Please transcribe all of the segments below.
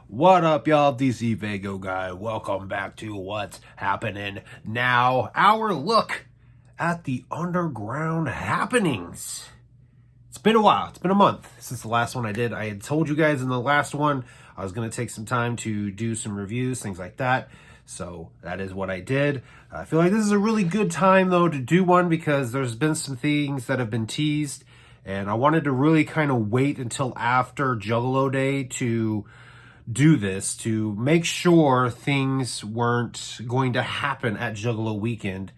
What up, y'all? DCFAYGOGUY. Welcome back to What's Happening Now. Our look at the underground happenings. It's been a while. It's been a month since the last one I did. I had told you guys in the last one I was going to take some time to do some reviews, things like that. So that is what I did. I feel like this is a really good time, though, to do one because there's been some things that have been teased. And I wanted to really kind of wait until after Juggalo Day to do this, to make sure things weren't going to happen at Juggalo weekend.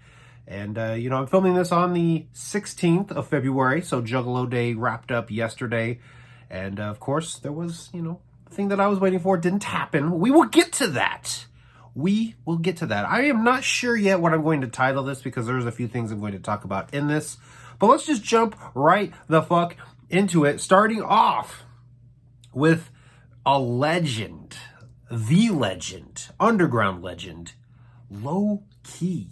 And, I'm filming this on the 16th of February, so Juggalo Day wrapped up yesterday. And, of course, there was, the thing that I was waiting for didn't happen. We will get to that. We will get to that. I am not sure yet what I'm going to title this because there's a few things I'm going to talk about in this. But let's just jump right the fuck into it, starting off with a legend, the legend, underground legend, Low Key.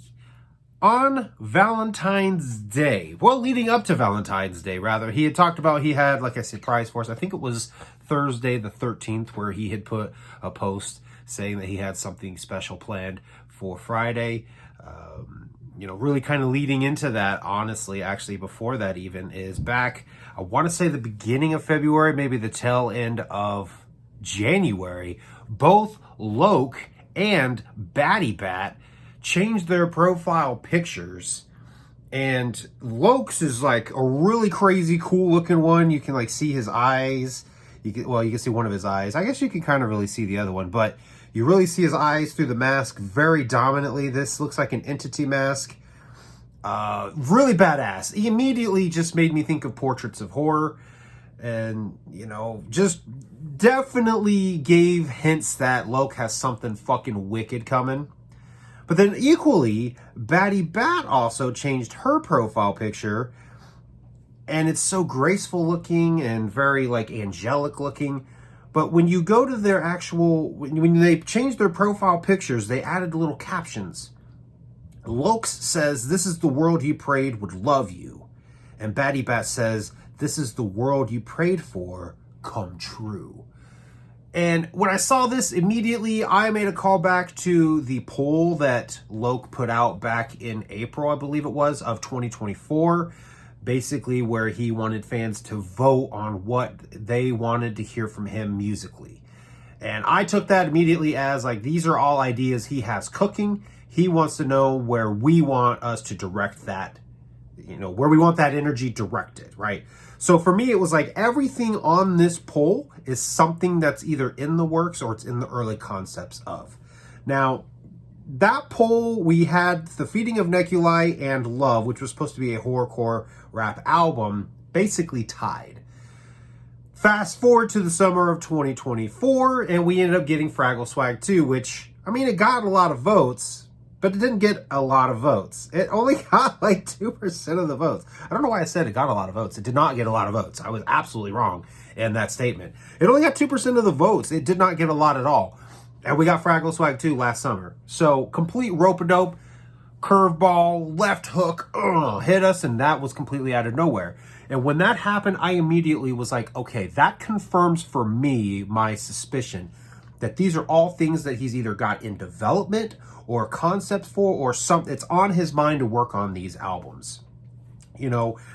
On Valentine's Day, leading up to Valentine's Day, rather, he had talked about he had, like I said, surprise for us. I think it was Thursday the 13th where he had put a post saying that he had something special planned for Friday. Really kind of leading into that, honestly, actually, before that even, is back, I want to say the beginning of February, maybe the tail end of January, both Loke and Batty Bat changed their profile pictures. And Loke's is like a really crazy, cool looking one. You can see his eyes. You can see one of his eyes. I guess you can kind of really see the other one, but you really see his eyes through the mask very dominantly. This looks like an entity mask. Really badass. He immediately just made me think of Portraits of Horror. And, just definitely gave hints that Loke has something fucking wicked coming. But then equally, Batty Bat also changed her profile picture. And it's so graceful looking and very, angelic looking. But when you go to their actual, when they changed their profile pictures, they added little captions. Loke says, "This is the world you prayed would love you." And Batty Bat says, "This is the world you prayed for come true." And when I saw this, immediately I made a call back to the poll that Loke put out back in April, I believe it was, of 2024. Basically where he wanted fans to vote on what they wanted to hear from him musically. And I took that immediately as these are all ideas he has cooking. He wants to know where we want us to direct that, where we want that energy directed, right? So for me, it was everything on this poll is something that's either in the works or it's in the early concepts of. Now, that poll, we had The Feeding of Neculi and Love, which was supposed to be a horrorcore rap album, basically tied. Fast forward to the summer of 2024, and we ended up getting Fraggle Swag 2, which, it got a lot of votes, but it didn't get a lot of votes. It only got 2% of the votes. I don't know why I said it got a lot of votes. It did not get a lot of votes. I was absolutely wrong in that statement. It only got 2% of the votes. It did not get a lot at all. And we got Fraggle Swag 2 last summer. So complete rope-a-dope, curveball, left hook, hit us, and that was completely out of nowhere. And when that happened, I immediately was like, okay, that confirms for me my suspicion that these are all things that he's either got in development or concepts for, or something. It's on his mind to work on these albums.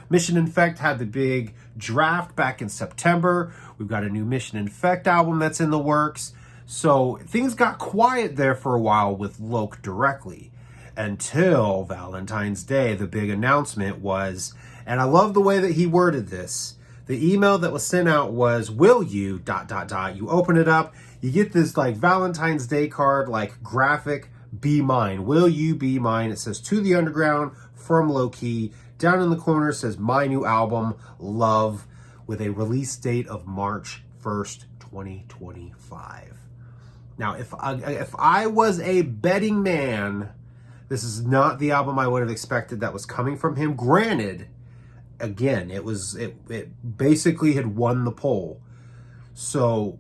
Mission Infect had the big draft back in September. We've got a new Mission Infect album that's in the works. So things got quiet there for a while with Loke directly until Valentine's Day. The big announcement was, and I love the way that he worded this. The email that was sent out was, "Will you, ... You open it up, you get this Valentine's Day card, graphic, "Be mine. Will you be mine?" It says, "To the underground from Low Key." Down in the corner says, "My new album, Love," with a release date of March 1st, 2025. Now, if I was a betting man, this is not the album I would have expected that was coming from him. Granted, again, it basically had won the poll. So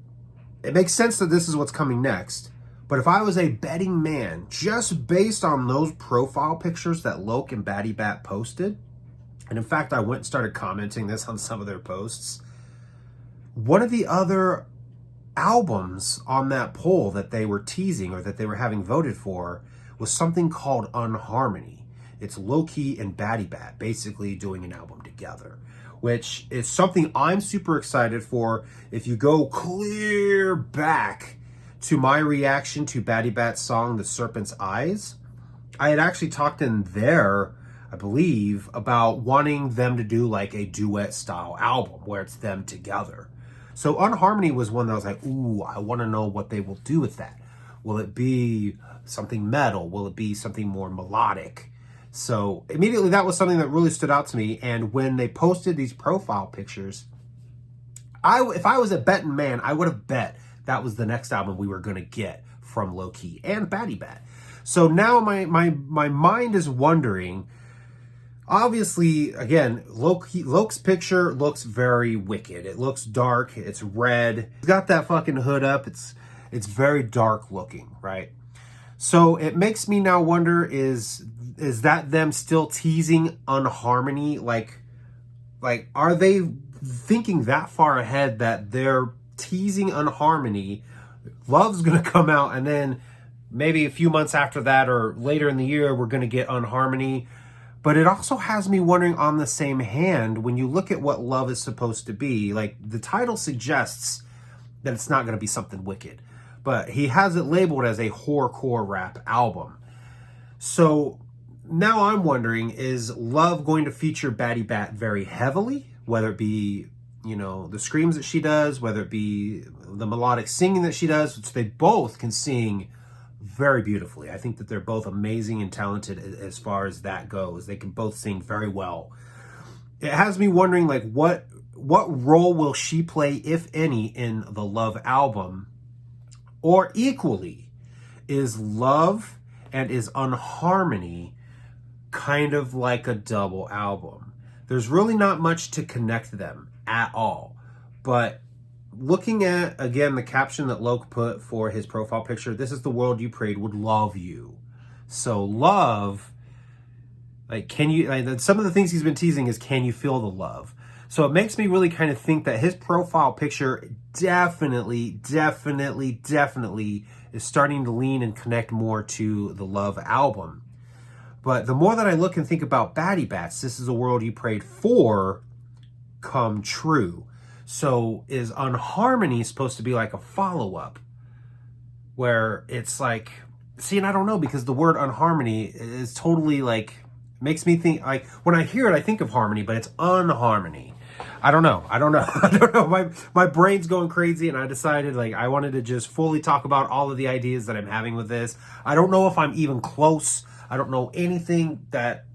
it makes sense that this is what's coming next. But if I was a betting man, just based on those profile pictures that Loke and Batty Bat posted, and in fact, I went and started commenting this on some of their posts, one of the other albums on that poll that they were teasing or that they were having voted for was something called Unharmony. It's Low-Key and Batty Bat basically doing an album together, which is something I'm super excited for. If you go clear back to my reaction to Batty Bat's song, The Serpent's Eyes, I had actually talked in there, I believe, about wanting them to do like a duet style album where it's them together. So Unharmony was one that I was like, ooh, I want to know what they will do with that. Will it be something metal? Will it be something more melodic? So immediately that was something that really stood out to me. And when they posted these profile pictures, if I was a betting man, I would have bet that was the next album we were going to get from Low-Key and Batty Bat. So now my mind is wondering, obviously, again, Loke's picture looks very wicked. It looks dark. It's red. He's got that fucking hood up. It's very dark looking, right? So it makes me now wonder, is that them still teasing Unharmony? Like, are they thinking that far ahead that they're teasing Unharmony? Love's going to come out, and then maybe a few months after that or later in the year, we're going to get Unharmony. But it also has me wondering on the same hand, when you look at what Love is supposed to be, like the title suggests that it's not going to be something wicked, but he has it labeled as a horrorcore rap album. So now I'm wondering, is Love going to feature Batty Bat very heavily? Whether it be, you know, the screams that she does, whether it be the melodic singing that she does, which they both can sing very beautifully. I think that they're both amazing and talented as far as that goes. They can both sing very well. It has me wondering, like, what role will she play, if any, in the Love album? Or equally, is Love and is Unharmony kind of like a double album? There's really not much to connect them at all. But looking at, again, the caption that Loke put for his profile picture, this is the world you prayed would love you. So Love, like, can you, like, some of the things he's been teasing is, can you feel the love? So it makes me really kind of think that his profile picture definitely is starting to lean and connect more to the Love album. But the more that I look and think about Batty Bats, this is a world you prayed for come true. So is Unharmony supposed to be like a follow-up where it's like, see, and I don't know, because the word Unharmony is totally like, makes me think, like, when I hear it, I think of harmony, but it's Unharmony. I don't know. I don't know. My brain's going crazy, and I decided, like, I wanted to just fully talk about all of the ideas that I'm having with this. I don't know if I'm even close. I don't know anything that,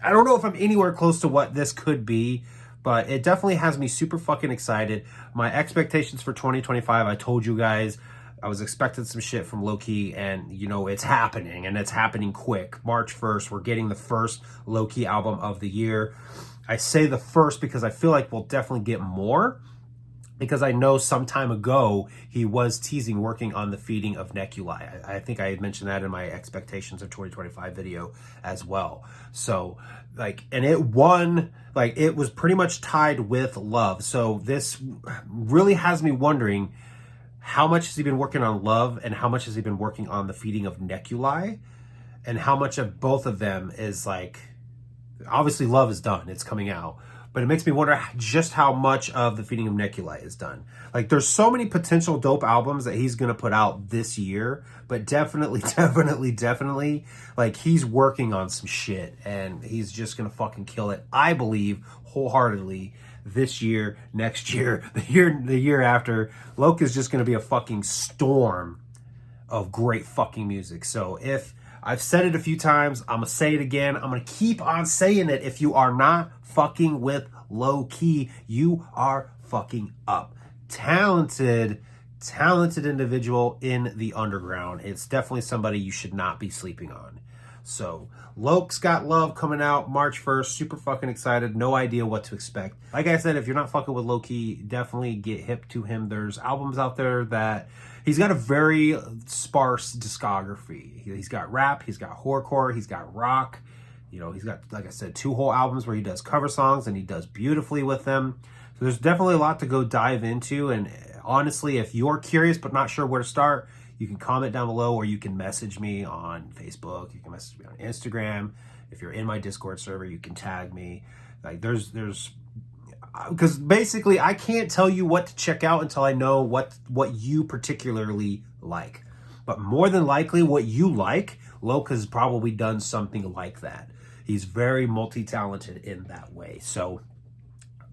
I don't know if I'm anywhere close to what this could be. But it definitely has me super fucking excited. My expectations for 2025, I told you guys, I was expecting some shit from Low-Key, and, you know, it's happening, and it's happening quick. March 1st, we're getting the first Low-Key album of the year. I say the first because I feel like we'll definitely get more, because I know some time ago he was teasing working on the feeding of Neculi. I think I had mentioned that in my expectations of 2025 video as well. So, like, and it won, like, it was pretty much tied with Love. So this really has me wondering, how much has he been working on Love, and how much has he been working on the feeding of Neculi, and how much of both of them is, like, obviously Love is done, it's coming out. But it makes me wonder just how much of the feeding of Neculi is done. Like, there's so many potential dope albums that he's going to put out this year. But definitely, like, he's working on some shit. And he's just going to fucking kill it, I believe, wholeheartedly, this year, next year, the year after. Loke is just going to be a fucking storm of great fucking music. So if I've said it a few times, I'm going to say it again. I'm going to keep on saying it. If you are not fucking with Low-Key, you are fucking up. Talented individual in the underground. It's definitely somebody you should not be sleeping on. So Loke's got Love coming out March 1st. Super fucking excited. No idea what to expect. Like I said, if you're not fucking with Low-Key, definitely get hip to him. There's albums out there that he's got a very sparse discography. He's got rap, he's got horrorcore, he's got rock. You know, he's got, like I said, 2 whole albums where he does cover songs, and he does beautifully with them. So there's definitely a lot to go dive into, and Honestly, if you're curious but not sure where to start, you can comment down below, or you can message me on Facebook. You can message me on Instagram. If you're in my Discord server, you can tag me. Like because basically I can't tell you what to check out until I know what you particularly like. But more than likely what you like, Loka's probably done something like that. He's very multi-talented in that way. So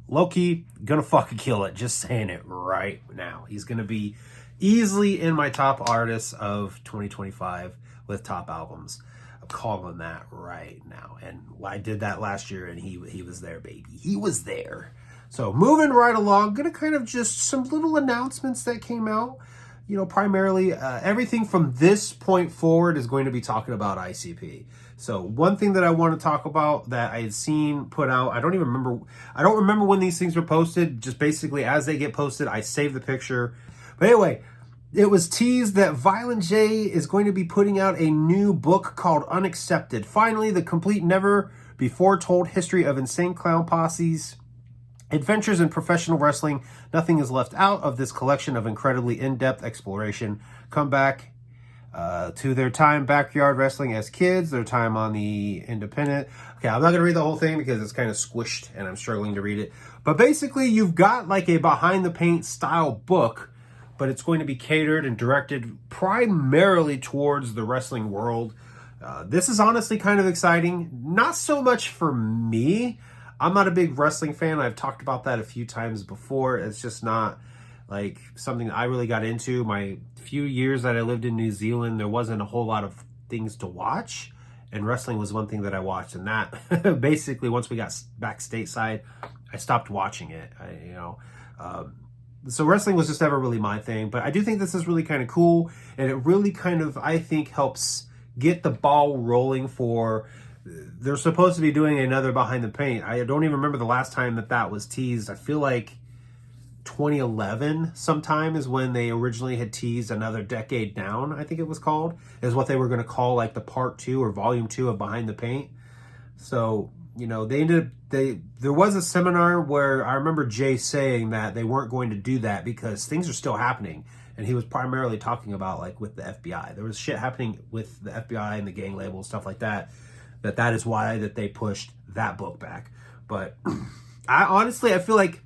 Loki, gonna fucking kill it. Just saying it right now. He's gonna be easily in my top artists of 2025 with top albums. I'm calling that right now. And I did that last year, and he was there, baby. He was there. So moving right along, gonna kind of just some little announcements that came out. You know, primarily everything from this point forward is going to be talking about ICP. So one thing that I want to talk about that I had seen put out, I don't remember when these things were posted. Just basically as they get posted, I save the picture. But anyway, it was teased that Violent J is going to be putting out a new book called Unaccepted. Finally, the complete never before told history of Insane Clown Posse's adventures in professional wrestling. Nothing is left out of this collection of incredibly in-depth exploration. Come back to their time backyard wrestling as kids, their time on the independent. Okay, I'm not going to read the whole thing because it's kind of squished and I'm struggling to read it. But basically, you've got like a behind the paint style book, but it's going to be catered and directed primarily towards the wrestling world. This is honestly kind of exciting. Not so much for me. I'm not a big wrestling fan. I've talked about that a few times before. It's just not like something I really got into. My few years that I lived in New Zealand, there wasn't a whole lot of things to watch, and wrestling was one thing that I watched. And that basically, once we got back stateside, I stopped watching it. So wrestling was just never really my thing. But I do think this is really kind of cool, and it really kind of, I think, helps get the ball rolling for. They're supposed to be doing another Behind the Paint. I don't even remember the last time that was teased. I feel like 2011 sometime is when they originally had teased another Decade Down, I think it was called, is what they were going to call like the part 2 or volume 2 of Behind the Paint. So, you know, there was a seminar where I remember Jay saying that they weren't going to do that because things are still happening. And he was primarily talking about like with the FBI. There was shit happening with the FBI and the gang label, stuff like that. That is why that they pushed that book back. But I feel like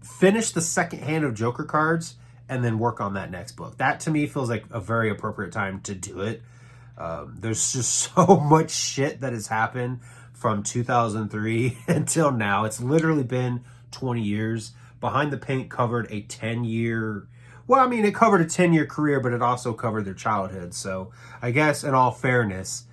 finish the second hand of Joker cards and then work on that next book. That to me feels like a very appropriate time to do it. There's just so much shit that has happened from 2003 until now. It's literally been 20 years. Behind the Paint covered a 10-year... Well, I mean, it covered a 10-year career, but it also covered their childhood. So I guess in all fairness,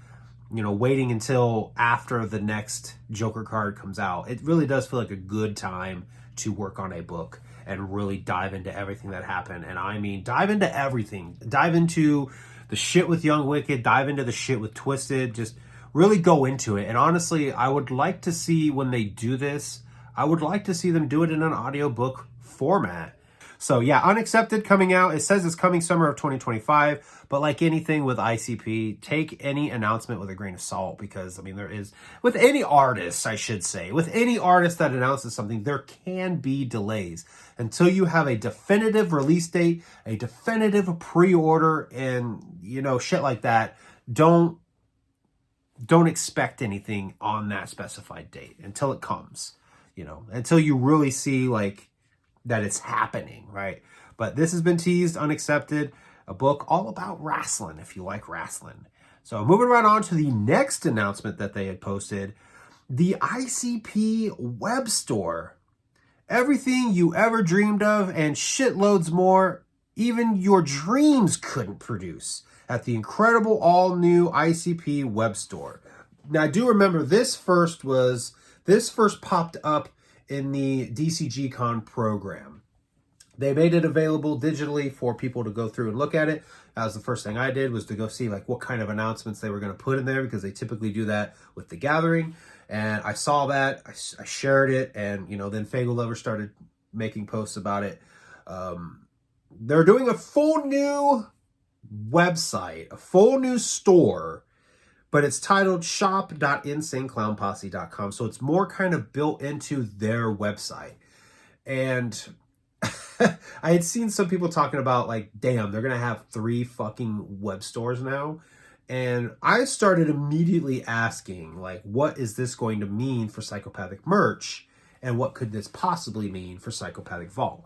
you know, waiting until after the next Joker card comes out, it really does feel like a good time to work on a book and really dive into everything that happened. And I mean, dive into everything. Dive into the shit with Young Wicked, dive into the shit with Twisted, just really go into it. And honestly, I would like to see when they do this, I would like to see them do it in an audiobook format. So yeah, Unaccepted coming out. It says it's coming summer of 2025, but like anything with ICP, take any announcement with a grain of salt, because I mean, there is, with any artist, I should say, with any artist that announces something, there can be delays until you have a definitive release date, a definitive pre-order, and you know, shit like that. Don't expect anything on that specified date until it comes, you know, until you really see like that it's happening, right? But this has been teased, Unaccepted, a book all about wrestling, if you like wrestling. So moving right on to the next announcement that they had posted, the ICP web store. Everything you ever dreamed of and shitloads more, even your dreams couldn't produce, at the incredible all-new ICP web store. Now, I do remember this first popped up in the DCG Con program. They made it available digitally for people to go through and look at it. That was the first thing I did, was to go see like what kind of announcements they were going to put in there, because they typically do that with the gathering. And I saw that, I shared it, and you know, then Faygo Lover started making posts about it. They're doing a full new website, a full new store, but it's titled shop.insaneclownposse.com. So it's more kind of built into their website. And I had seen some people talking about like, damn, they're going to have 3 fucking web stores now. And I started immediately asking, like, what is this going to mean for Psychopathic merch? And what could this possibly mean for Psychopathic Vault?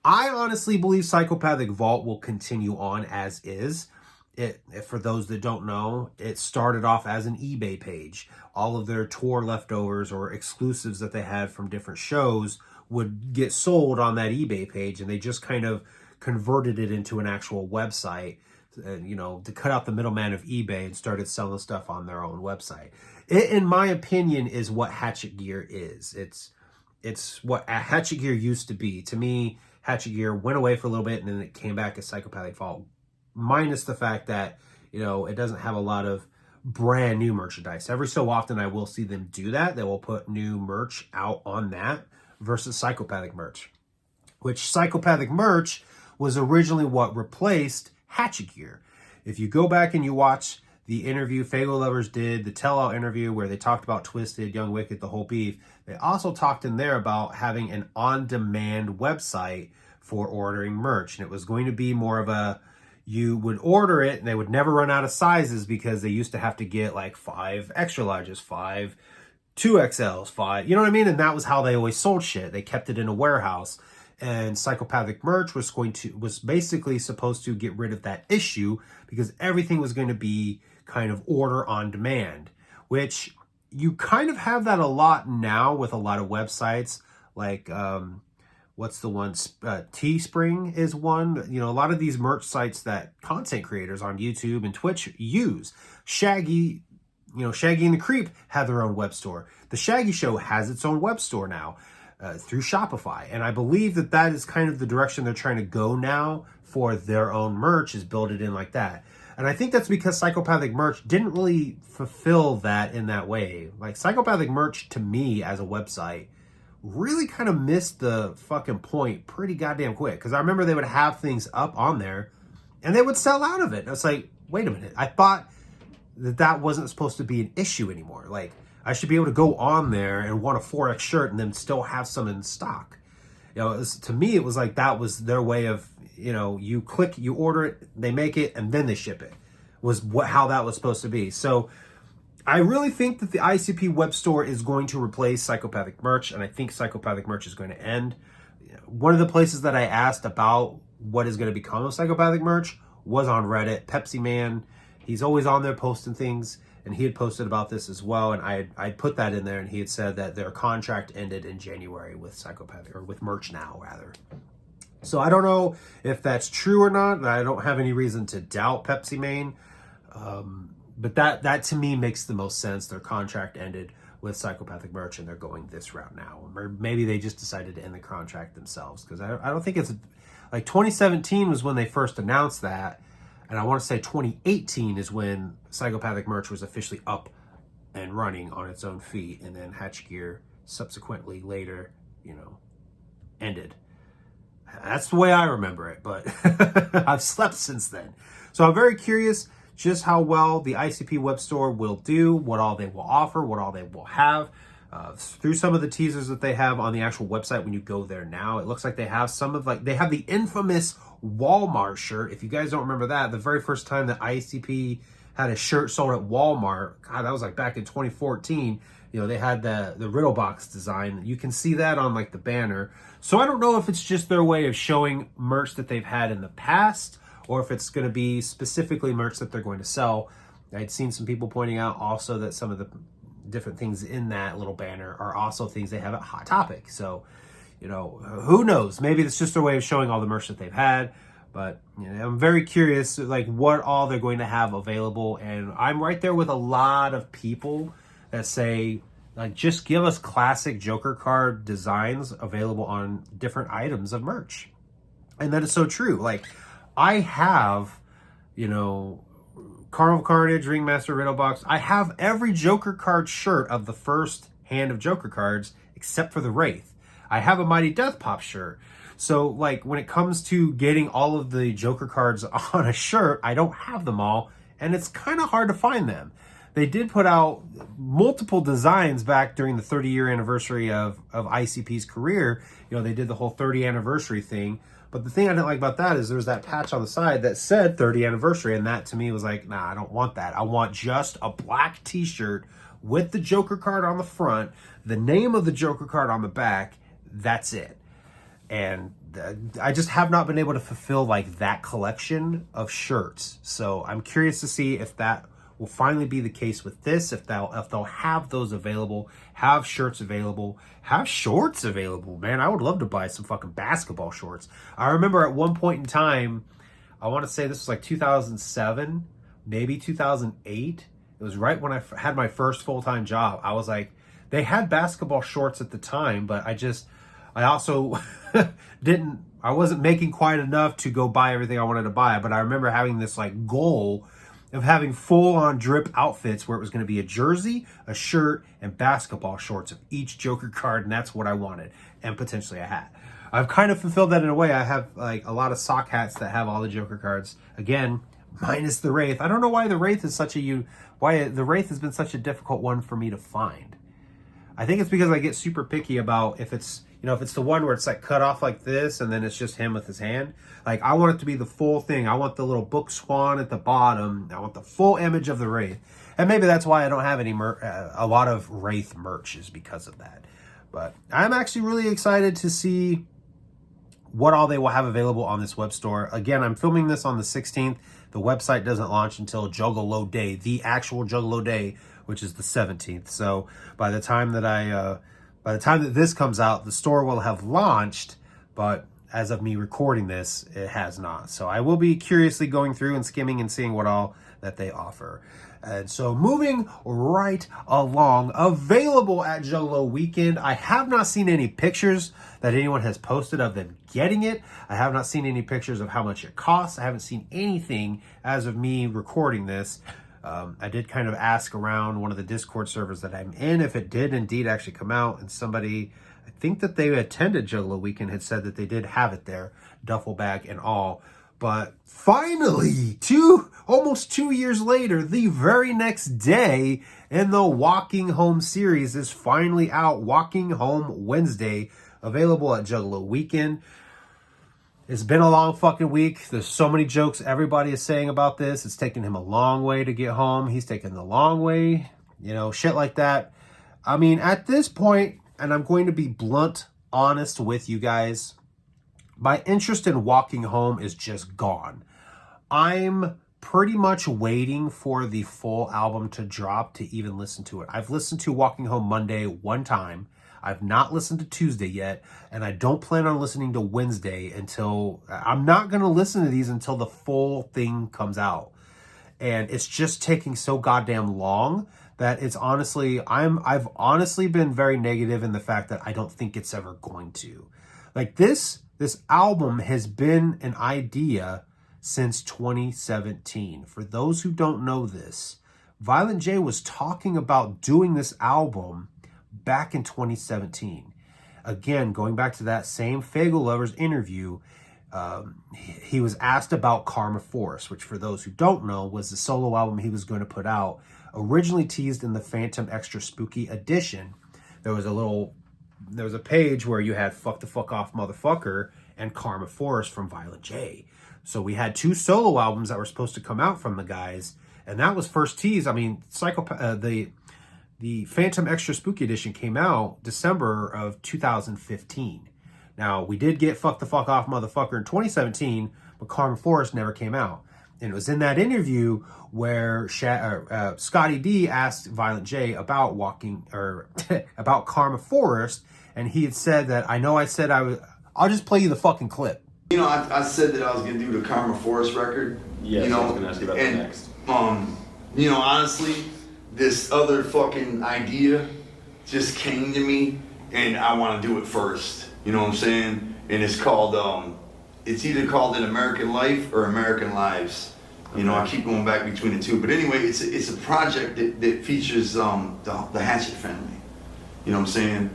I honestly believe Psychopathic Vault will continue on as is. For those that don't know, it started off as an eBay page. All of their tour leftovers or exclusives that they had from different shows would get sold on that eBay page, and they just kind of converted it into an actual website, to cut out the middleman of eBay and started selling stuff on their own website. It, in my opinion, is what Hatchet Gear is. It's what Hatchet Gear used to be. To me, Hatchet Gear went away for a little bit, and then it came back as Psychopathic Vault, minus the fact that, it doesn't have a lot of brand new merchandise. Every so often I will see them do that. They will put new merch out on that versus Psychopathic merch, which Psychopathic merch was originally what replaced Hatchet Gear. If you go back and you watch the interview Faygo Lovers did, the tell-all interview where they talked about Twisted, Young Wicked, the whole beef, they also talked in there about having an on-demand website for ordering merch. And it was going to be more of a, you would order it and they would never run out of sizes, because they used to have to get like 5 extra larges, 5 2XLs, 5, you know what I mean? And that was how they always sold shit. They kept it in a warehouse. And Psychopathic merch was basically supposed to get rid of that issue, because everything was going to be kind of order on demand, which you kind of have that a lot now with a lot of websites. Like, what's the one? Teespring is one. A lot of these merch sites that content creators on YouTube and Twitch use. Shaggy and the Creep have their own web store. The Shaggy Show has its own web store now. Through Shopify. And I believe that is kind of the direction they're trying to go now for their own merch, is build it in like that. And I think that's because Psychopathic merch didn't really fulfill that in that way. Like, Psychopathic merch, to me, as a website, really kind of missed the fucking point pretty goddamn quick. Because I remember they would have things up on there and they would sell out of it. And it's like, wait a minute. I thought that wasn't supposed to be an issue anymore. Like, I should be able to go on there and want a 4X shirt and then still have some in stock. To me, it was like that was their way of, you click, you order it, they make it, and then they ship it. Was how that was supposed to be. So I really think that the ICP web store is going to replace Psychopathic merch, and I think Psychopathic merch is going to end. One of the places that I asked about what is going to become of Psychopathic merch was on Reddit. Pepsi Man, he's always on there posting things. And he had posted about this as well, and I put that in there, and he had said that their contract ended in January with Psychopathic, or with Merch Now, rather. So I don't know if that's true or not. I don't have any reason to doubt Pepsi Man, but that to me makes the most sense. Their contract ended with Psychopathic merch, and they're going this route now. Or maybe they just decided to end the contract themselves, because I don't think it's like 2017 was when they first announced that. And I want to say 2018 is when Psychopathic merch was officially up and running on its own feet. And then Hatch Gear subsequently later, ended. That's the way I remember it, but I've slept since then. So I'm very curious just how well the ICP web store will do, what all they will offer, what all they will have. Through some of the teasers that they have on the actual website when you go there now, it looks like they have they have the infamous Walmart shirt. If you guys don't remember that, the very first time that ICP had a shirt sold at Walmart, God, that was like back in 2014. They had the Riddle Box design. You can see that on like the banner. So I don't know if it's just their way of showing merch that they've had in the past, or if it's going to be specifically merch that they're going to sell. I'd seen some people pointing out also that some of the different things in that little banner are also things they have at Hot Topic. So, who knows? Maybe it's just their way of showing all the merch that they've had. But I'm very curious, like, what all they're going to have available. And I'm right there with a lot of people that say, like, just give us classic Joker card designs available on different items of merch. And that is so true. Like, I have, Carnival Carnage, Ringmaster, Riddle Box. I have every Joker card shirt of the first hand of Joker cards except for the Wraith. I have a Mighty Death Pop shirt. So, like, when it comes to getting all of the Joker cards on a shirt, I don't have them all, and it's kind of hard to find them. they did put out multiple designs back during the 30-year anniversary of ICP's career. You know, they did the whole 30 anniversary thing. But the thing I didn't like about that is there was that patch on the side that said 30 anniversary. And that to me was like, nah, I don't want that. I want just a black t-shirt with the Joker card on the front, the name of the Joker card on the back. That's it. And I just have not been able to fulfill like that collection of shirts. So I'm curious to see if that will finally be the case with this, if they'll have those available, have shirts available, have shorts available. Man, I would love to buy some fucking basketball shorts. I remember at one point in time, I want to say this was like 2007, maybe 2008. It was right when I had my first full-time job. I was like, they had basketball shorts at the time, but I also I wasn't making quite enough to go buy everything I wanted to buy. But I remember having this like goal of having full-on drip outfits where it was going to be a jersey, a shirt, and basketball shorts of each Joker card, and that's what I wanted, and potentially a hat. I've kind of fulfilled that in a way. I have like a lot of sock hats that have all the Joker cards. Again, minus the Wraith. I don't know why the Wraith is why the Wraith has been such a difficult one for me to find. I think it's because I get super picky about if it's the one where it's like cut off like this and then it's just him with his hand. Like, I want it to be the full thing. I want the little book swan at the bottom. I want the full image of the Wraith. And maybe that's why I don't have a lot of Wraith merch, is because of that. But I'm actually really excited to see what all they will have available on this web store. Again, I'm filming this on the 16th. The website doesn't launch until Juggalo Day, the actual Juggalo Day, which is the 17th. So by the time that this comes out, the store will have launched, but as of me recording this, it has not. So I will be curiously going through and skimming and seeing what all that they offer. And so moving right along, available at Juggalo Weekend. I have not seen any pictures that anyone has posted of them getting it. I have not seen any pictures of how much it costs. I haven't seen anything as of me recording this. I did kind of ask around one of the Discord servers that I'm in if it did indeed actually come out, and somebody, I think that they attended Juggalo Weekend, had said that they did have it there, duffel bag and all. But finally, almost 2 years later, the very next day in the Walking Home series is finally out. Walking Home Wednesday, available at Juggalo Weekend. It's been a long fucking week. There's so many jokes everybody is saying about this. It's taken him a long way to get home. He's taken the long way, shit like that. I mean, at this point, and I'm going to be blunt, honest with you guys, my interest in Walking Home is just gone. I'm pretty much waiting for the full album to drop to even listen to it. I've listened to Walking Home Monday one time. I've not listened to Tuesday yet, and I don't plan on listening to Wednesday I'm not going to listen to these until the full thing comes out. And it's just taking so goddamn long that it's honestly, I've honestly been very negative in the fact that I don't think it's ever going to. Like this album has been an idea since 2017. For those who don't know this, Violent J was talking about doing this album back in 2017. Again, going back to that same Faygo Lovers interview, he was asked about Karma Force, which for those who don't know was the solo album he was going to put out, originally teased in the Phantom Extra Spooky edition. There was a page where you had Fuck the Fuck Off Motherfucker and Karma Force from Violent J. So we had two solo albums that were supposed to come out from the guys, and that was first teased. I mean, the Phantom Extra Spooky Edition came out December of 2015. Now, we did get Fuck the Fuck Off Motherfucker in 2017, but Karma Forest never came out. And it was in that interview where Scotty D asked Violent J about about Karma Forest, and he had said that, I'll just play you the fucking clip. I said that I was going to do the Karma Forest record. Yes, I was going to ask you about that next. Honestly, this other fucking idea just came to me, and I want to do it first. You know what I'm saying? And it's called, it's either called An American Life or American Lives. I keep going back between the two. But anyway, it's a project that features the Hatchet family. You know what I'm saying?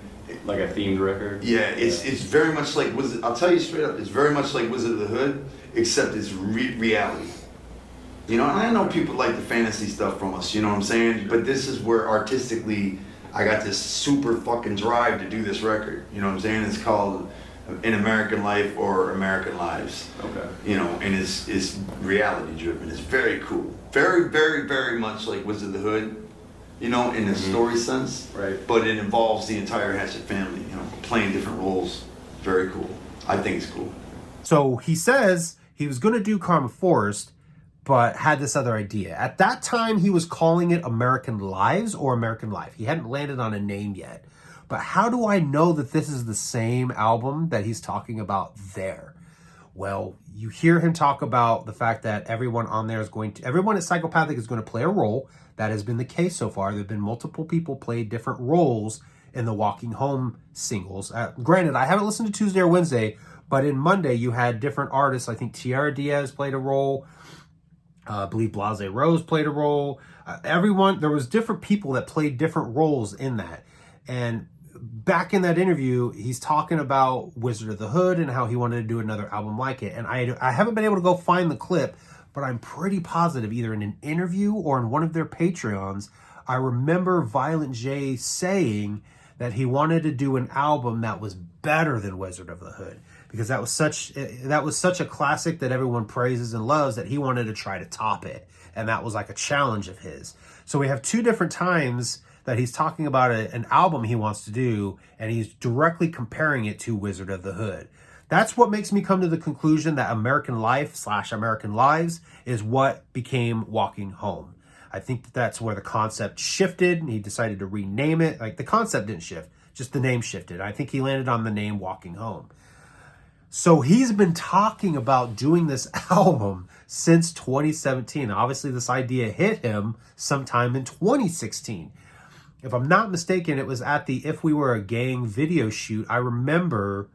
Like a themed record? Yeah, it's very much like I'll tell you straight up, it's very much like Wizard of the Hood, except it's reality. You know, and I know people like the fantasy stuff from us, you know what I'm saying? But this is where artistically I got this super fucking drive to do this record. You know what I'm saying? It's called In American Life or American Lives. Okay. You know, and it's reality driven. It's very cool. Very, very, very much like Wizard of the Hood, you know, in the story sense. Right. But it involves the entire Hatchet family, you know, playing different roles. Very cool. I think it's cool. So he says he was going to do Karma Forest, but had this other idea. At that time, he was calling it American Lives or American Life. He hadn't landed on a name yet. But how do I know that this is the same album that he's talking about there? Well, you hear him talk about the fact that everyone on there everyone at Psychopathic is going to play a role. That has been the case so far. There have been multiple people play different roles in the Walking Home singles. Granted, I haven't listened to Tuesday or Wednesday, but in Monday, you had different artists. I think Tiara Diaz played a role. I believe Blase Rose played a role. There was different people that played different roles in that. And back in that interview, he's talking about Wizard of the Hood and how he wanted to do another album like it. And I haven't been able to go find the clip, but I'm pretty positive either in an interview or in one of their Patreons, I remember Violent J saying that he wanted to do an album that was better than Wizard of the Hood, because that was such a classic that everyone praises and loves that he wanted to try to top it. And that was like a challenge of his. So we have two different times that he's talking about an album he wants to do, and he's directly comparing it to Wizard of the Hood. That's what makes me come to the conclusion that American Life / American Lives is what became Walking Home. I think that's where the concept shifted, and he decided to rename it. Like, the concept didn't shift, just the name shifted. I think he landed on the name Walking Home. So he's been talking about doing this album since 2017. Obviously, this idea hit him sometime in 2016. If I'm not mistaken, it was at the If We Were a Gang video shoot. I remember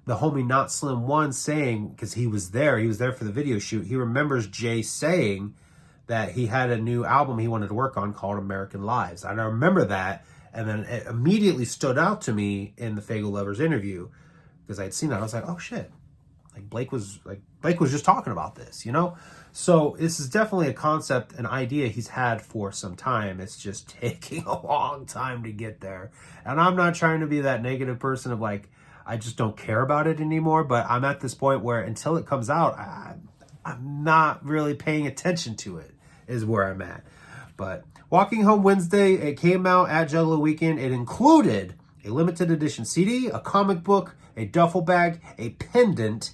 the homie Not Slim One saying, because he was there for the video shoot, he remembers Jay saying that he had a new album he wanted to work on called American Lives. And I remember that, and then it immediately stood out to me in the Faygo Lovers interview, because I'd seen that. I was like, oh shit. Blake was just talking about this, you know? So this is definitely a concept, an idea he's had for some time. It's just taking a long time to get there. And I'm not trying to be that negative person of like, I just don't care about it anymore. But I'm at this point where until it comes out, I'm not really paying attention to it, is where I'm at. But Walking Home Wednesday, it came out at Juggalo Weekend. It included a limited edition CD, a comic book, a duffel bag, a pendant,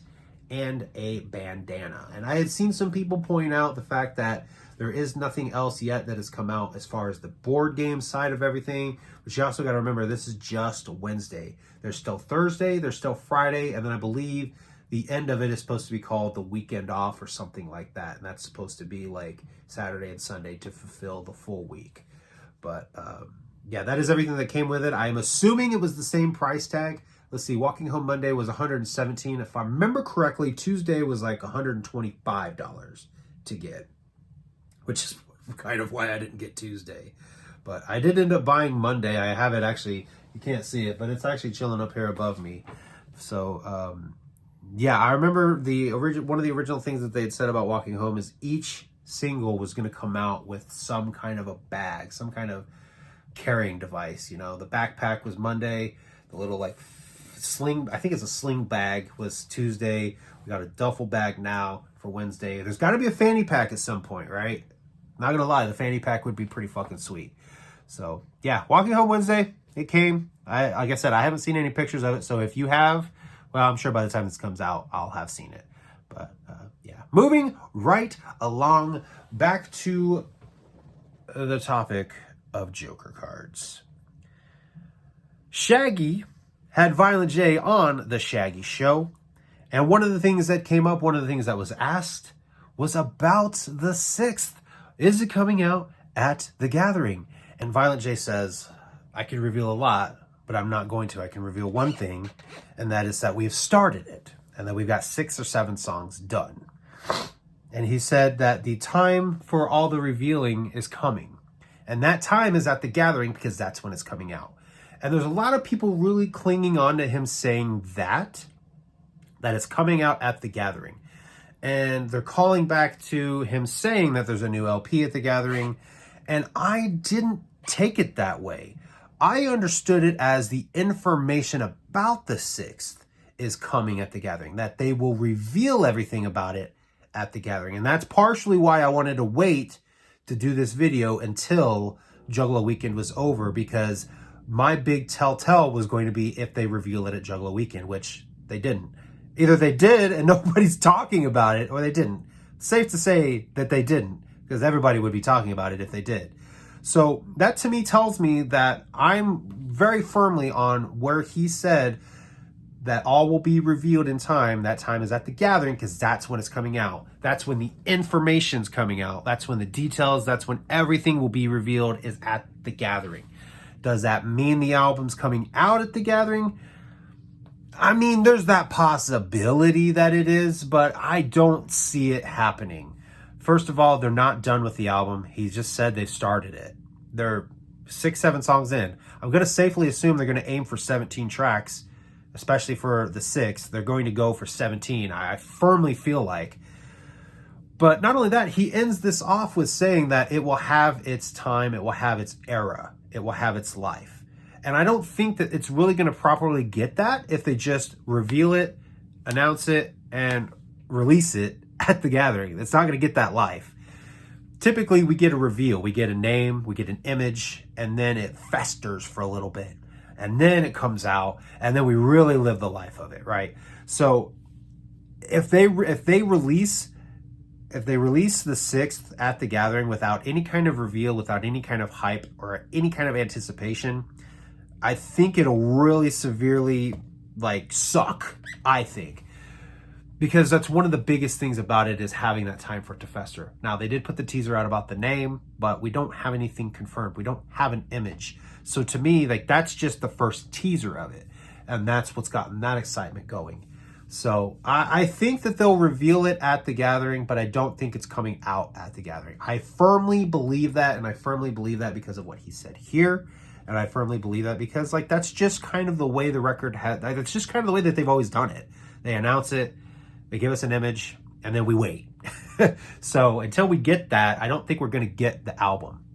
and a bandana. And I had seen some people point out the fact that there is nothing else yet that has come out as far as the board game side of everything, but you also got to remember this is just Wednesday. There's still Thursday, there's still Friday, and then I believe the end of it is supposed to be called the weekend off or something like that, and that's supposed to be like Saturday and Sunday to fulfill the full week. But yeah, that is everything that came with it. I'm assuming it was the same price tag. Let's see, Walking Home Monday was $117. If I remember correctly, Tuesday was like $125 to get, which is kind of why I didn't get Tuesday. But I did end up buying Monday. I have it actually, you can't see it, but it's actually chilling up here above me. So, yeah, I remember one of the original things that they had said about Walking Home is each single was going to come out with some kind of a bag, some kind of carrying device. You know, the backpack was Monday, the little like sling, I think it's a sling bag, was Tuesday. We got a duffel bag now for Wednesday. There's got to be a fanny pack at some point, right? Not gonna lie, the fanny pack would be pretty fucking sweet. So yeah, Walking Home Wednesday, it came. Like I said, I haven't seen any pictures of it, so if you have, well, I'm sure by the time this comes out, I'll have seen it. But yeah, moving right along, back to the topic of Joker cards. Shaggy had Violent J on The Shaggy Show, and one of the things that came up, one of the things that was asked, was about the 6th. Is it coming out at The Gathering? And Violent J says, I can reveal a lot, but I'm not going to. I can reveal one thing, and that is that we've started it, and that we've got 6 or 7 songs done. And he said that the time for all the revealing is coming. And that time is at The Gathering, because that's when it's coming out. And there's a lot of people really clinging on to him saying that it's coming out at The Gathering. And they're calling back to him saying that there's a new LP at the Gathering. And I didn't take it that way. I understood it as the information about the 6th is coming at the Gathering, that they will reveal everything about it at the Gathering. And that's partially why I wanted to wait to do this video until Juggalo Weekend was over, because my big telltale was going to be if they reveal it at Juggalo Weekend, which they didn't. Either they did and nobody's talking about it, or they didn't. Safe to say that they didn't, because everybody would be talking about it if they did. So that to me tells me that I'm very firmly on where he said that all will be revealed in time. That time is at the Gathering, because that's when it's coming out. That's when the information's coming out. That's when the details, that's when everything will be revealed, is at the Gathering. Does that mean the album's coming out at the Gathering? I mean, there's that possibility that it is, but I don't see it happening. First of all, they're not done with the album. He just said they've started it. They're 6, 7 songs in. I'm going to safely assume they're going to aim for 17 tracks, especially for the 6th. They're going to go for 17, I firmly feel like. But not only that, he ends this off with saying that it will have its time, it will have its era, it will have its life. And I don't think that it's really going to properly get that if they just reveal it, announce it, and release it at the Gathering. It's not going to get that life. Typically, we get a reveal. We get a name, we get an image, and then it festers for a little bit. And then it comes out, and then we really live the life of it, right? So if they release the 6th at the Gathering without any kind of reveal, without any kind of hype or any kind of anticipation, I think it'll really severely suck, I think. Because that's one of the biggest things about it, is having that time for it to fester. Now, they did put the teaser out about the name, but we don't have anything confirmed. We don't have an image. So to me, that's just the first teaser of it. And that's what's gotten that excitement going. So I think that they'll reveal it at the Gathering, but I don't think it's coming out at the Gathering. I firmly believe that, and I firmly believe that because of what he said here. And I firmly believe that because that's just kind of the way the record that's just kind of the way that they've always done it. They announce it, they give us an image, and then we wait. So until we get that, I don't think we're going to get the album.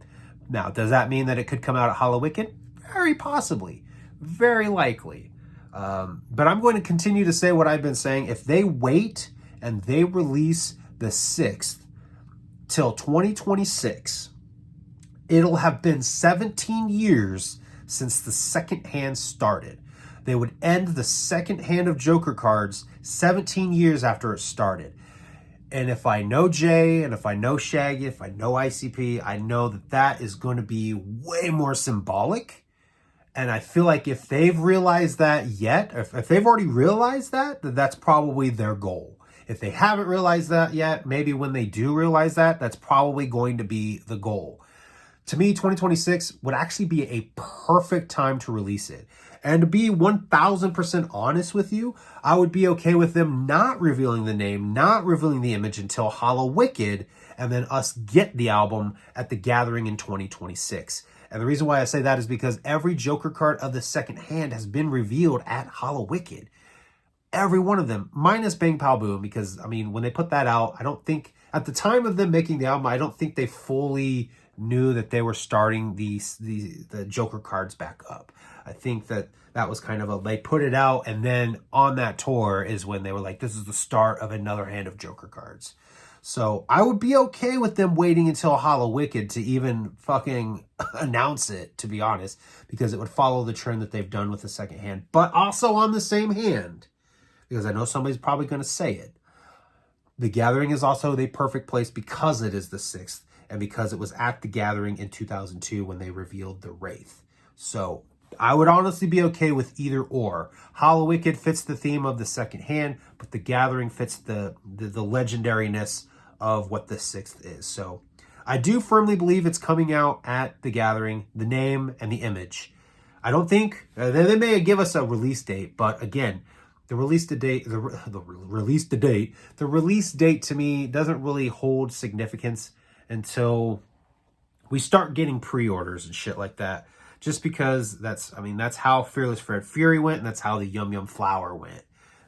Now, does that mean that it could come out at Hollow Wicked? Very possibly. Very likely. But I'm going to continue to say what I've been saying. If they wait and they release the 6th till 2026, it'll have been 17 years since the second hand started. They would end the second hand of Joker cards 17 years after it started. And if I know Jay, and if I know Shaggy, if I know ICP, I know that that is going to be way more symbolic. And I feel like if they've realized that yet, if they've already realized that, then that's probably their goal. If they haven't realized that yet, maybe when they do realize that, that's probably going to be the goal. To me, 2026 would actually be a perfect time to release it. And to be 1000% honest with you, I would be okay with them not revealing the name, not revealing the image until Hollow Wicked, and then us get the album at the Gathering in 2026. And the reason why I say that is because every Joker card of the second hand has been revealed at Hollow Wicked. Every one of them, minus Bang Pow Boom, because, I mean, when they put that out, I don't think, at the time of them making the album, I don't think they fully knew that they were starting the Joker cards back up. I think that was kind of they put it out, and then on that tour is when they were like, this is the start of another hand of Joker cards. So I would be okay with them waiting until Hollow Wicked to even fucking announce it, to be honest, because it would follow the trend that they've done with the second hand. But also on the same hand, because I know somebody's probably going to say it, the Gathering is also the perfect place because it is the 6th, and because it was at the Gathering in 2002 when they revealed the Wraith. So I would honestly be okay with either or. Hollow Wicked fits the theme of the second hand, but the Gathering fits the legendariness of what the 6th is. So I do firmly believe it's coming out at the Gathering, the name and the image. I don't think they may give us a release date, but again, the release date to me doesn't really hold significance until we start getting pre-orders and shit like that. Just because that's how Fearless Fred Fury went, and that's how the Yum Yum Flower went.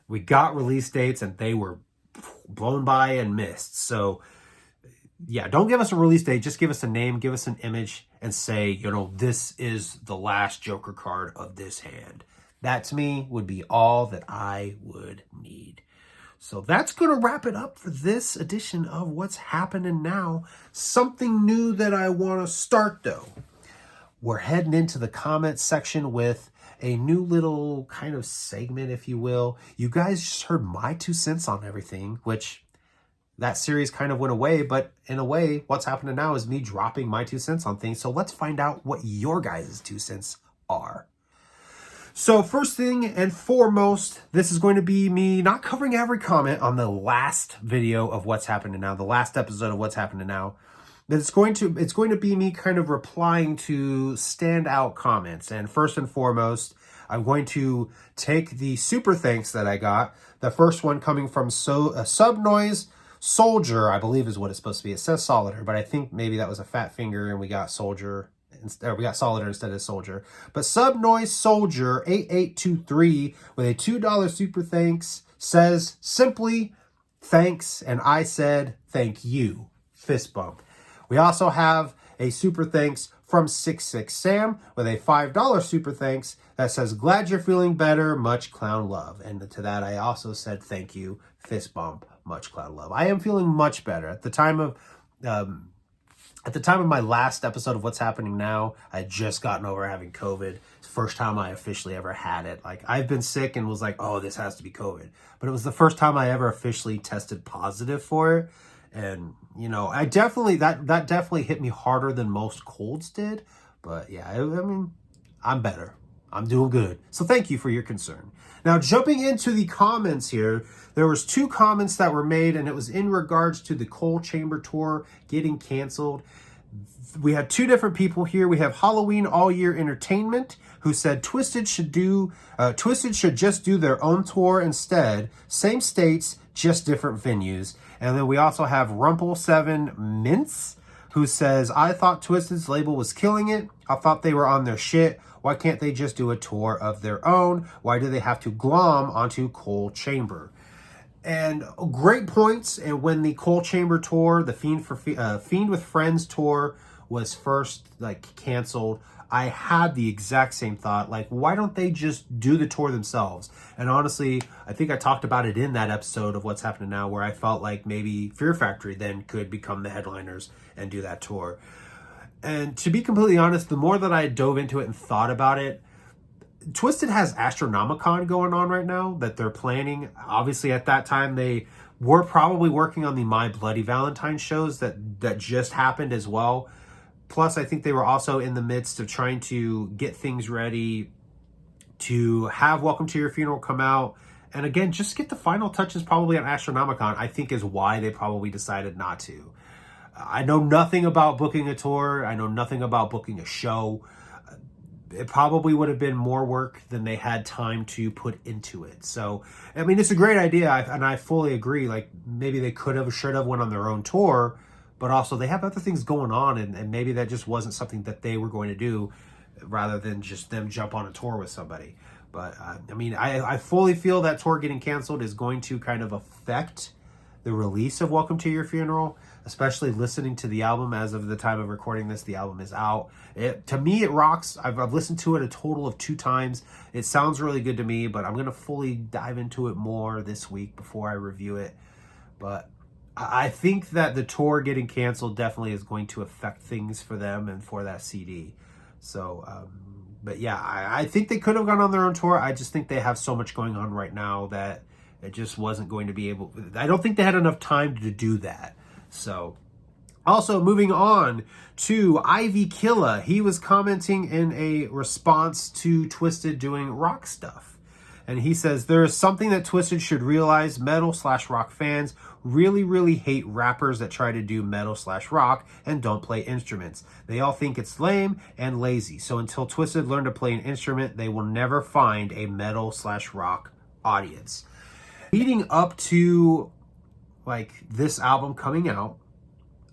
We got release dates, and they were blown by and missed. So yeah, don't give us a release date. Just give us a name, give us an image, and say, you know, this is the last Joker card of this hand. That to me would be all that I would need. So that's going to wrap it up for this edition of What's Happening Now. Something new that I want to start, though. We're heading into the comments section with a new little kind of segment, if you will. You guys just heard my 2 cents on everything, which that series kind of went away. But in a way, What's Happening Now is me dropping my 2 cents on things. So let's find out what your guys' 2 cents are. So first thing and foremost, this is going to be me not covering every comment on the last video of What's Happening Now, the last episode of What's Happening Now. It's going to be me kind of replying to standout comments. And first and foremost, I'm going to take the super thanks that I got. The first one coming from Subnoise Soldier, I believe is what it's supposed to be. It says Solider, but I think maybe that was a fat finger and we got Soldier. Or we got Solider instead of Soldier. But Subnoise Soldier 8823 with a $2 super thanks says simply thanks, and I said thank you. Fist bump. We also have a super thanks from 66 Sam with a $5 super thanks that says glad you're feeling better, much clown love. And to that I also said thank you. Fist bump. Much clown love. I am feeling much better. At the time of my last episode of What's Happening Now, I had just gotten over having COVID. It's the first time I officially ever had it. Like, I've been sick and was like, oh, this has to be COVID. But it was the first time I ever officially tested positive for it. And, you know, that definitely hit me harder than most colds did. But yeah, I mean, I'm better. I'm doing good. So thank you for your concern. Now, jumping into the comments here, there was 2 comments that were made, and it was in regards to the Coal Chamber tour getting canceled. We had 2 different people here. We have Halloween All Year Entertainment, who said Twisted should just do their own tour instead. Same states, just different venues. And then we also have Rumple7 Mints, who says, I thought Twisted's label was killing it. I thought they were on their shit. Why can't they just do a tour of their own? Why do they have to glom onto Coal Chamber? And great points. And when the Coal Chamber tour, the Fiend with Friends tour was first canceled, I had the exact same thought. Like, why don't they just do the tour themselves? And honestly, I think I talked about it in that episode of What's Happening Now, where I felt like maybe Fear Factory then could become the headliners and do that tour. And to be completely honest, the more that I dove into it and thought about it, Twisted has Astronomicon going on right now that they're planning. Obviously, at that time, they were probably working on the My Bloody Valentine shows that just happened as well. Plus, I think they were also in the midst of trying to get things ready to have Welcome to Your Funeral come out. And again, just get the final touches probably on Astronomicon, I think is why they probably decided not to. I know nothing about booking a tour. I know nothing about booking a show. It probably would have been more work than they had time to put into it. So, I mean, it's a great idea, and I fully agree. Like, maybe they could have, should have went on their own tour, but also they have other things going on, and maybe that just wasn't something that they were going to do rather than just them jump on a tour with somebody. But, I mean, I fully feel that tour getting canceled is going to kind of affect the release of Welcome to Your Funeral, especially listening to the album. As of the time of recording this, the album is out. To me, it rocks. I've listened to it a total of 2 times. It sounds really good to me, but I'm going to fully dive into it more this week before I review it. But I think that the tour getting canceled definitely is going to affect things for them and for that CD. So, but yeah, I think they could have gone on their own tour. I just think they have so much going on right now that it just wasn't going to be able. I don't think they had enough time to do that. So, also moving on to Ivy Killa. He was commenting in a response to Twisted doing rock stuff. And he says, there is something that Twisted should realize. Metal/rock fans really, really hate rappers that try to do metal/rock and don't play instruments. They all think it's lame and lazy. So until Twisted learn to play an instrument, they will never find a metal/rock audience. Leading up to this album coming out,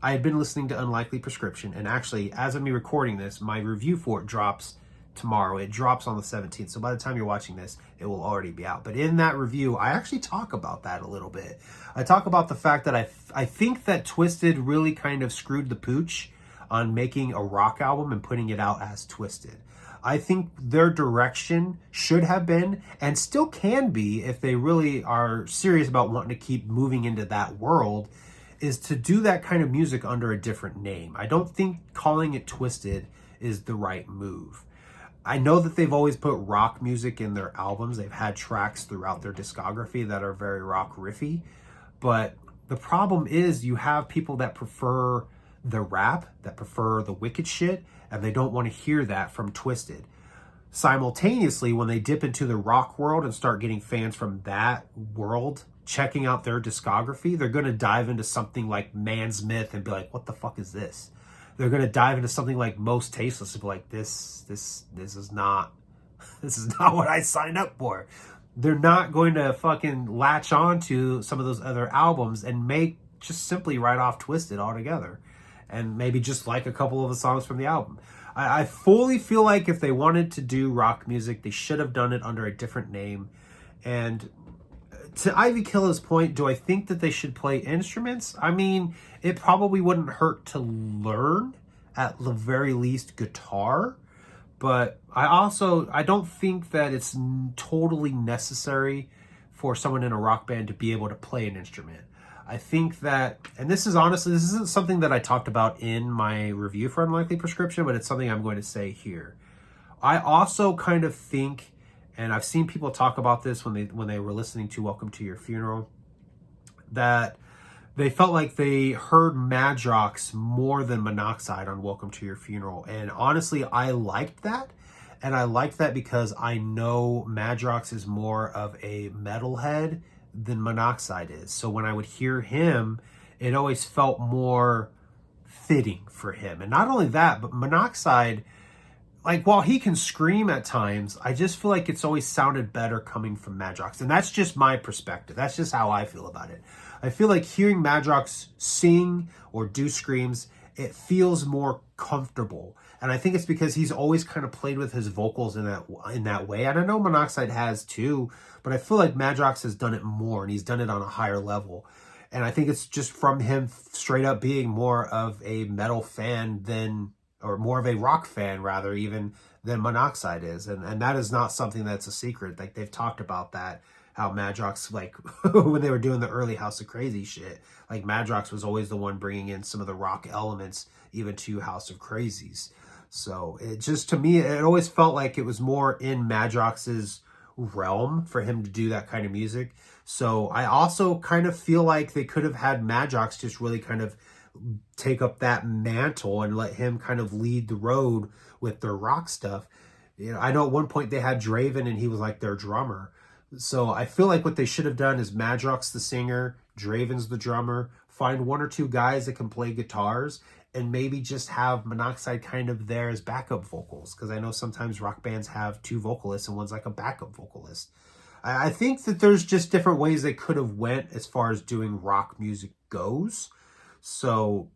I had been listening to Unlikely Prescription, and actually, as of me recording this, my review for it drops tomorrow. It drops on the 17th. So by the time you're watching this, it will already be out. But in that review, I actually talk about that a little bit. I talk about the fact that I think that Twisted really kind of screwed the pooch on making a rock album and putting it out as Twisted. I think their direction should have been, and still can be if they really are serious about wanting to keep moving into that world, is to do that kind of music under a different name. I don't think calling it Twisted is the right move. I know that they've always put rock music in their albums. They've had tracks throughout their discography that are very rock riffy. But the problem is you have people that prefer the rap, that prefer the wicked shit, and they don't want to hear that from Twisted. Simultaneously, when they dip into the rock world and start getting fans from that world checking out their discography, they're going to dive into something like Man's Myth and be like, what the fuck is this? They're going to dive into something like Most Tasteless and be like, this is not what I signed up for. They're not going to fucking latch on to some of those other albums and just simply write off Twisted altogether. And maybe just like a couple of the songs from the album. I fully feel like if they wanted to do rock music, they should have done it under a different name. And to Ivy Killa's point, do I think that they should play instruments? I mean, it probably wouldn't hurt to learn, at the very least, guitar. But I don't think that it's totally necessary for someone in a rock band to be able to play an instrument. I think that, and this isn't something that I talked about in my review for Unlikely Prescription, but it's something I'm going to say here. I also kind of think, and I've seen people talk about this when they were listening to Welcome to Your Funeral, that they felt like they heard Madrox more than Monoxide on Welcome to Your Funeral. And honestly, I liked that. And I liked that because I know Madrox is more of a metalhead than Monoxide is. So when I would hear him, it always felt more fitting for him. And not only that, but Monoxide, like, while he can scream at times, I just feel like it's always sounded better coming from Madrox. And that's just my perspective. That's just how I feel about it. I feel like hearing Madrox sing or do screams, it feels more comfortable. And I think it's because he's always kind of played with his vocals in that way. And I know Monoxide has too, but I feel like Madrox has done it more, and he's done it on a higher level. And I think it's just from him straight up being more of a metal fan or more of a rock fan rather even than Monoxide is. And that is not something that's a secret. Like, they've talked about that, how Madrox, like, when they were doing the early House of Crazy shit, like, Madrox was always the one bringing in some of the rock elements even to House of Crazies. So it just, to me, it always felt like it was more in Madrox's realm for him to do that kind of music. So I also kind of feel like they could have had Madrox just really kind of take up that mantle and let him kind of lead the road with their rock stuff. You know, I know at one point they had Draven and he was like their drummer. So I feel like what they should have done is Madrox the singer, Draven's the drummer, find one or two guys that can play guitars, and maybe just have Monoxide kind of there as backup vocals. Because I know sometimes rock bands have two vocalists and one's like a backup vocalist. I think that there's just different ways they could have went as far as doing rock music goes. So,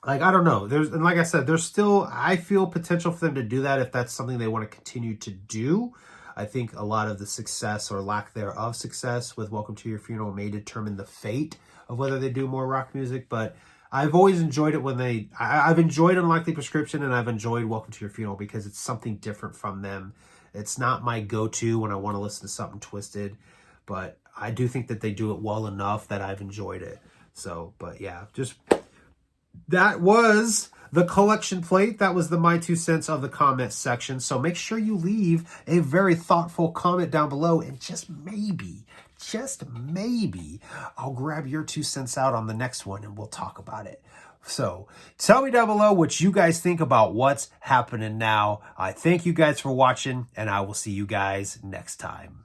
like, I don't know. And like I said, there's still, I feel potential for them to do that if that's something they want to continue to do. I think a lot of the success or lack thereof success with Welcome to Your Funeral may determine the fate of whether they do more rock music. But I've always enjoyed it when I've enjoyed Unlikely Prescription, and I've enjoyed Welcome to Your Funeral because it's something different from them. It's not my go-to when I want to listen to something Twisted, but I do think that they do it well enough that I've enjoyed it. So, but yeah, that was the collection plate. That was the My Two Cents of the comment section. So make sure you leave a very thoughtful comment down below, and just maybe, I'll grab your 2 cents out on the next one and we'll talk about it. So tell me down below what you guys think about what's happening now. I thank you guys for watching, and I will see you guys next time.